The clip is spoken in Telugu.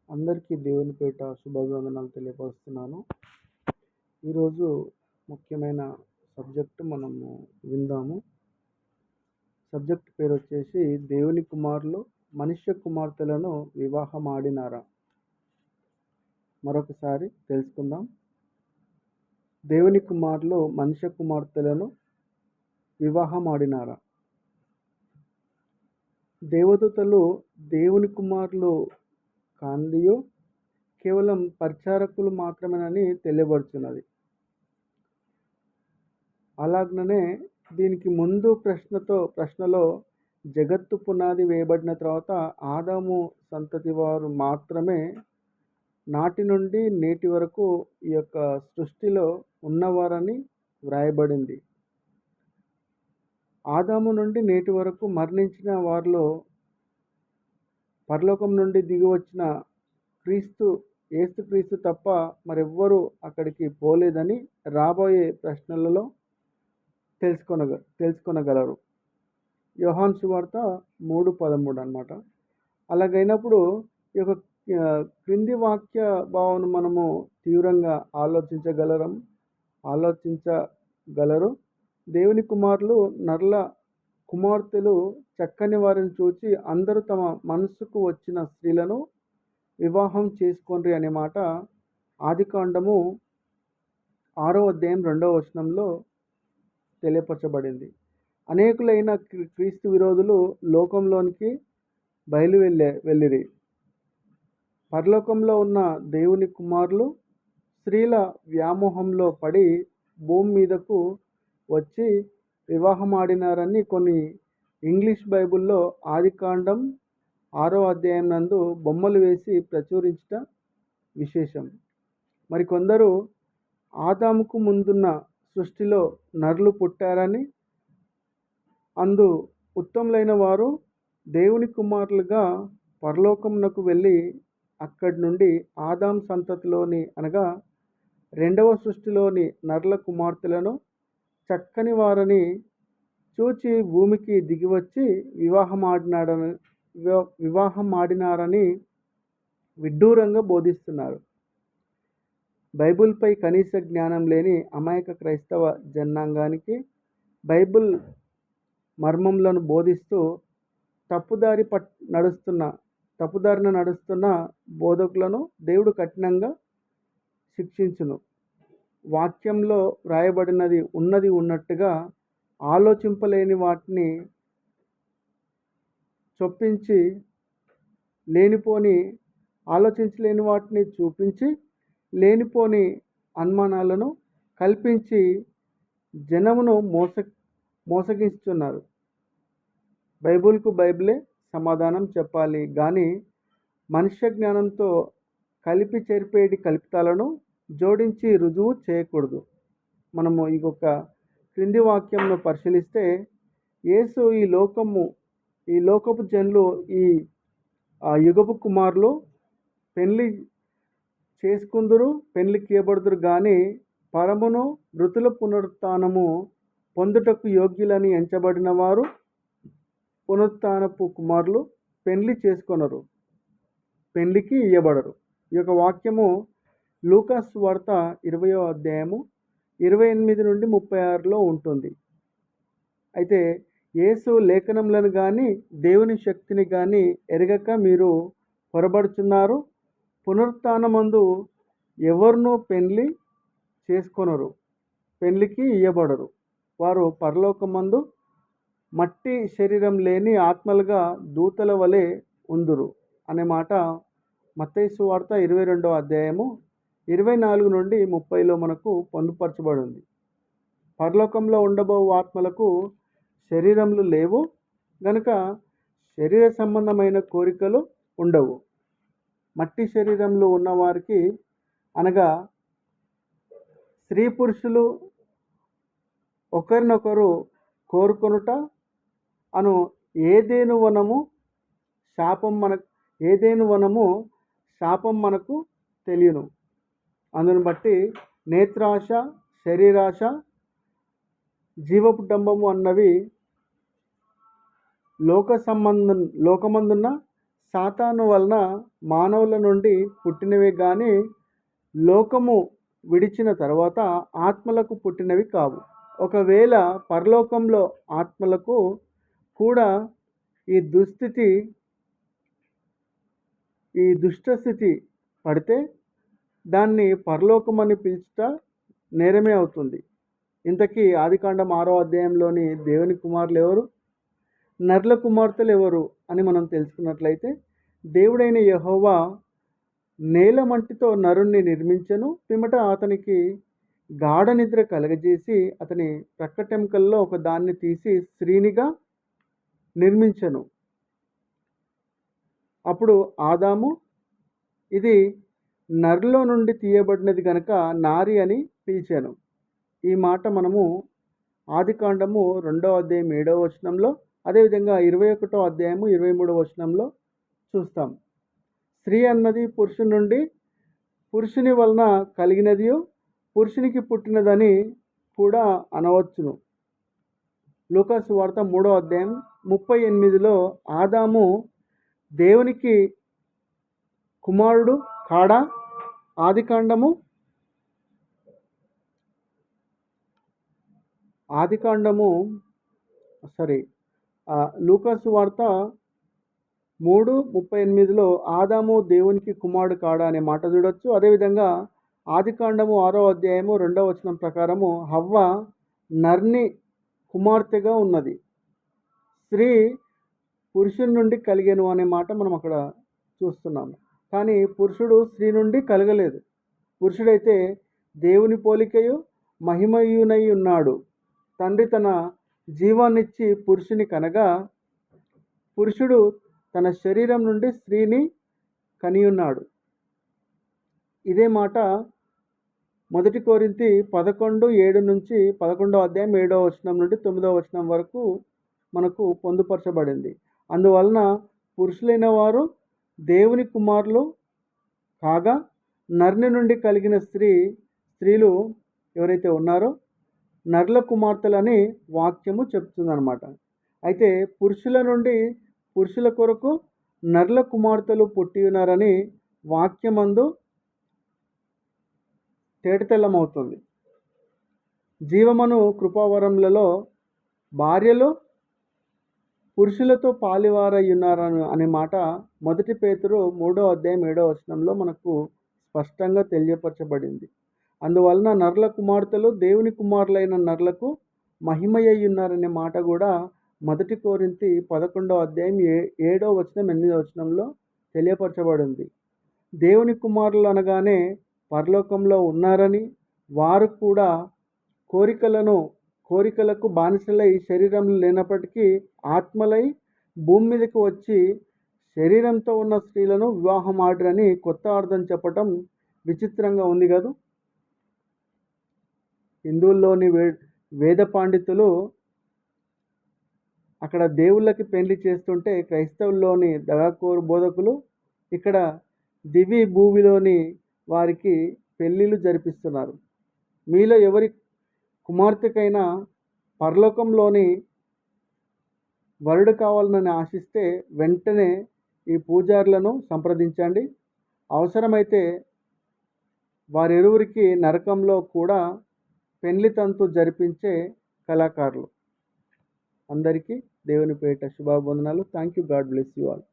అందరికీ దేవుని పేట శుభాభివందనాలు తెలియపరుస్తున్నాను. ఈరోజు ముఖ్యమైన సబ్జెక్ట్ మనము విందాము. సబ్జెక్ట్ పేరు వచ్చేసి దేవుని కుమారులు మనుష్య కుమార్తెలను వివాహమాడినారా. మరొకసారి తెలుసుకుందాం. దేవుని కుమారులు మనుష్య కుమార్తెలను వివాహమాడినారా. దేవదూతలు దేవుని కుమారులు కాందియు కేవలం పరిచారకులు మాత్రమేనని అలాగనే దీనికి ముందు ప్రశ్నలో జగత్తు పునాది వేయబడిన తర్వాత ఆదాము సంతతి వారు మాత్రమే నాటి నుండి నేటి వరకు ఈ యొక్క సృష్టిలో ఉన్నవారని వ్రాయబడింది. ఆదాము నుండి నేటి వరకు మరణించిన వారిలో పరలోకం నుండి దిగి వచ్చిన యేసుక్రీస్తు తప్ప మరెవ్వరూ అక్కడికి పోలేదని రాబోయే ప్రశ్నలలో తెలుసుకొనగలరు. యోహాను సువార్త 3:13 అన్నమాట. అలాగైనప్పుడు ఈ యొక్క క్రింది వాక్య భావన మనము తీవ్రంగా ఆలోచించగలరు. దేవుని కుమారులు నర్ల కుమార్తెలు చక్కని వారిని చూచి అందరూ తమ మనసుకు వచ్చిన స్త్రీలను వివాహం చేసుకోండి అనే మాట ఆదికాండము 6వ అధ్యాయం 2వ వచనంలో తెలియపరచబడింది. అనేకులైన క్రీస్తు విరోధులు లోకంలోనికి వెళ్ళిరి. పరలోకంలో ఉన్న దేవుని కుమారులు స్త్రీల వ్యామోహంలో పడి భూమి మీదకు వచ్చి వివాహమాడినారని కొన్ని ఇంగ్లీష్ బైబిల్లో ఆదికాండం 6వ అధ్యాయం నందు బొమ్మలు వేసి ప్రచురించట విశేషం. మరికొందరు ఆదాముకు ముందున్న సృష్టిలో నరులు పుట్టారని, అందు ఉత్తములైన వారు దేవుని కుమారులుగా పరలోకమునకు వెళ్ళి అక్కడి నుండి ఆదాం సంతతిలోని అనగా రెండవ సృష్టిలోని నరుల కుమార్తెలను చక్కని వారని చూచి భూమికి దిగివచ్చి వివాహమాడినారని విడ్డూరంగా బోధిస్తున్నారు. బైబిల్పై కనీస జ్ఞానం లేని అమాయక క్రైస్తవ జనాంగానికి బైబిల్ మర్మములను బోధిస్తూ తప్పుదారిన నడుస్తున్న బోధకులను దేవుడు కఠినంగా శిక్షించును. వాక్యంలో వ్రాయబడినది ఉన్నది ఉన్నట్టుగా ఆలోచింపలేని వాటిని చొప్పించి ఆలోచించలేని వాటిని చూపించి లేనిపోని అనుమానాలను కల్పించి జనమును మోసగిస్తున్నారు. బైబిల్కు బైబిలే సమాధానం చెప్పాలి కానీ మనుష్య జ్ఞానంతో కలిపి చెరిపేటి కల్పితాలను జోడించి రుజువు చేయకూడదు. మనము ఇంకొక క్రింది వాక్యంను పరిశీలిస్తే, యేసు ఈ లోకపు జనులు ఈ యుగపు కుమారులు పెళ్లి చేసుకుందురు, పెళ్లికి ఇయ్యబడుదురు కానీ పరమును మృతుల పునరుత్థానము పొందుటకు యోగ్యులని ఎంచబడిన వారు పునరుత్థానపు కుమారులు పెళ్లి చేసుకొనరు, పెళ్లికి ఇయ్యబడరు. ఈ యొక్క వాక్యము లూకాసు సువార్త 20వ అధ్యాయము 28 నుండి 36లో ఉంటుంది. అయితే యేసు లేఖనములను కానీ దేవుని శక్తిని కానీ ఎరగక మీరు పొరబడుచున్నారు. పునరుత్థానమందు ఎవరునూ పెళ్లి చేసుకొనరు, పెళ్లికి ఇయ్యబడరు. వారు పరలోకమందు మట్టి శరీరం లేని ఆత్మలుగా దూతల వలె ఉందురు అనే మాట మత్తయి సువార్త 22వ అధ్యాయము 24 నుండి 30లో మనకు పొందుపరచబడింది. పరలోకంలో ఉండబో ఆత్మలకు శరీరములు లేవు గనుక శరీర సంబంధమైన కోరికలు ఉండవు. మట్టి శరీరంలో ఉన్నవారికి అనగా స్త్రీ పురుషులు ఒకరినొకరు కోరుకొనుట అను ఏదెను వనము శాపం మనకు తెలియను. అందును బట్టి నేత్రాశ, శరీరాశ, జీవపు డంబము అన్నవి లోకమందున్న సాతాను వలన మానవుల నుండి పుట్టినవే కానీ లోకము విడిచిన తర్వాత ఆత్మలకు పుట్టినవి కావు. ఒకవేళ పరలోకంలో ఆత్మలకు కూడా ఈ దుస్థితి ఈ దుష్టస్థితి పడితే దాన్ని పరలోకమని పిలుచుట నేరమే అవుతుంది. ఇంతకీ ఆదికాండం 6వ అధ్యాయంలోని దేవుని కుమారులు ఎవరు, నరుల కుమార్తెలు ఎవరు అని మనం తెలుసుకున్నట్లయితే, దేవుడైన యెహోవా నేల మంటితో నరుణ్ణి నిర్మించెను, పిమ్మట అతనికి గాఢ నిద్ర కలగజేసి అతని ప్రక్కటెముకల్లో ఒక దాన్ని తీసి స్త్రీనిగా నిర్మించెను. అప్పుడు ఆదాము ఇది నరులో నుండి తీయబడినది గనక నారి అని పిలిచాను. ఈ మాట మనము ఆదికాండము 2వ అధ్యాయం 7వ వచనంలో, అదేవిధంగా 21వ అధ్యాయము 23వ వచనంలో చూస్తాం. స్త్రీ అన్నది పురుషుని నుండి, పురుషుని వలన కలిగినదియు పురుషునికి పుట్టినదని కూడా అనవచ్చును. లూకా సువార్త 3వ అధ్యాయం 38లో ఆదాము దేవునికి కుమారుడు కాడా? లూకా సువార్త 3:38లో ఆదాము దేవునికి కుమారుడు కాడా అనే మాట చూడొచ్చు. అదేవిధంగా ఆదికాండము 6వ అధ్యాయము 2వ వచనం ప్రకారము హవ్వ నర్ని కుమార్తెగా ఉన్నది, స్త్రీ పురుషుని నుండి కలిగెను అనే మాట మనం అక్కడ చూస్తున్నాము. కానీ పురుషుడు స్త్రీ నుండి కలగలేదు. పురుషుడైతే దేవుని పోలికయు మహిమయునై ఉన్నాడు. తండ్రి తన జీవాన్నిచ్చి పురుషుని కనగా పురుషుడు తన శరీరం నుండి స్త్రీని కనియున్నాడు. ఇదే మాట 1 కొరింథీ 11:7 నుంచి 11వ అధ్యాయం 7వ వచనం నుండి 9వ వచనం వరకు మనకు పొందుపరచబడింది. అందువలన పురుషులైన వారు దేవుని కుమారులు కాగా నరుని నుండి కలిగిన స్త్రీలు ఎవరైతే ఉన్నారో నరుల కుమార్తెలని వాక్యము చెప్తుందన్నమాట. అయితే పురుషుల నుండి పురుషుల కొరకు నరుల కుమార్తెలు పుట్టి ఉన్నారని వాక్యమందు తేటతెల్లమవుతుంది. జీవమను కృపావరములలో భార్యలు పురుషులతో పాలివారై ఉన్నారని అనే మాట 1 పేతురు 3వ అధ్యాయం 7వ వచనంలో మనకు స్పష్టంగా తెలియపరచబడింది. అందువలన నరుల కుమార్తెలు దేవుని కుమారులైన నరులకు మహిమయ్యి ఉన్నారనే మాట కూడా 1 కొరింథీ 11వ అధ్యాయం 7వ వచనం 8వ వచనంలో తెలియపరచబడింది. దేవుని కుమారులు అనగానే పరలోకంలో ఉన్నారని, వారు కూడా కోరికలకు బానిసలై శరీరంలో లేనప్పటికీ ఆత్మలై భూమి మీదకి వచ్చి శరీరంతో ఉన్న స్త్రీలను వివాహం ఆడరని కొత్త అర్థం చెప్పటం విచిత్రంగా ఉంది కదా. హిందువుల్లోని వేద పండితులు అక్కడ దేవుళ్ళకి పెళ్లి చేస్తుంటే, క్రైస్తవుల్లోని దగాకోరు బోధకులు ఇక్కడ దివి భూమిలోని వారికి పెళ్ళిళ్ళు జరిపిస్తున్నారు. మీలో ఎవరి కుమార్తెకైనా పరలోకంలోని వరుడు కావాలని ఆశిస్తే వెంటనే ఈ పూజారులను సంప్రదించండి. అవసరమైతే వారిరువురికి నరకంలో కూడా పెళ్లి తంతు జరిపించే కళాకారులు. అందరికీ దేవుని పేరిట శుభావందనాలు. Thank you. God bless you all.